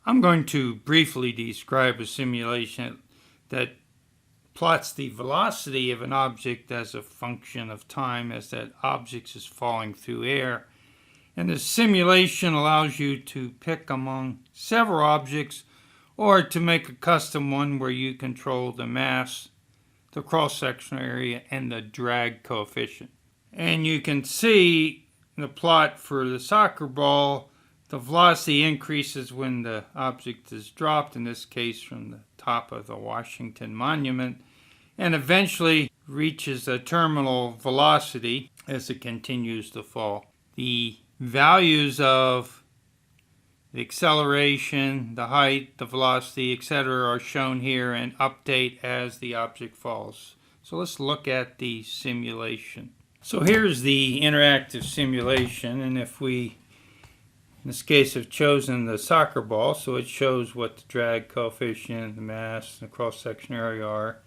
I'm going to briefly describe a simulation that plots the velocity of an object as a function of time as that object is falling through air. And the simulation allows you to pick among several objects or to make a custom one where you control the mass, the cross-sectional area, and the drag coefficient. And you can see in the plot for the soccer ball, the velocity increases when the object is dropped, in this case from the top of the Washington Monument, and eventually reaches a terminal velocity as it continues to fall. The values of the acceleration, the height, the velocity, etc. are shown here and update as the object falls. So let's look at the simulation. So here's the interactive simulation, and if we, in this case, have chosen the soccer ball, so it shows what the drag coefficient, the mass, and the cross-section area are.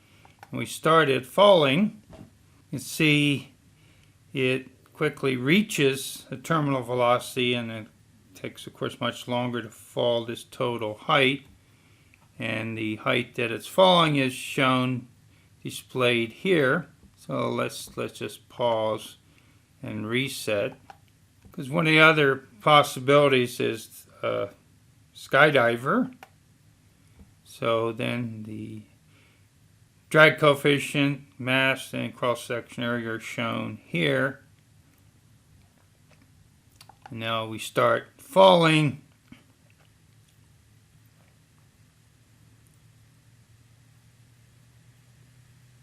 And we start it falling, you can see it quickly reaches a terminal velocity, and it takes, of course, much longer to fall this total height. And the height that it's falling is shown, displayed here. So let's just pause and reset, because one of the other possibilities is skydiver. So then the drag coefficient, mass, and cross-section area are shown here. And now we start falling.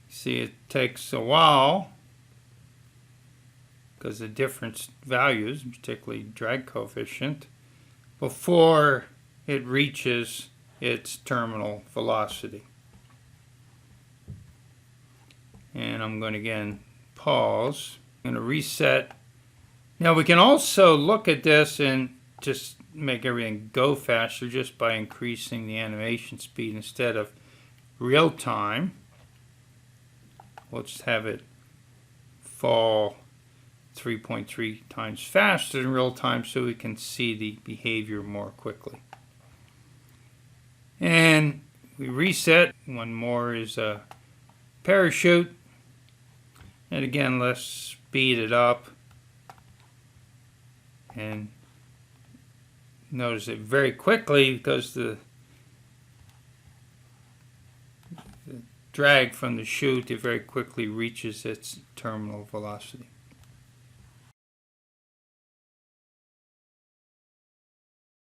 See, it takes a while because of different values, particularly drag coefficient, before it reaches its terminal velocity. And I'm going to again pause. I'm going to reset. Now we can also look at this and just make everything go faster just by increasing the animation speed instead of real time. We'll just have it fall 3.3 times faster in real time so we can see the behavior more quickly. And we reset. One more is a parachute. And again, let's speed it up. And notice it very quickly because the drag from the chute, it very quickly reaches its terminal velocity.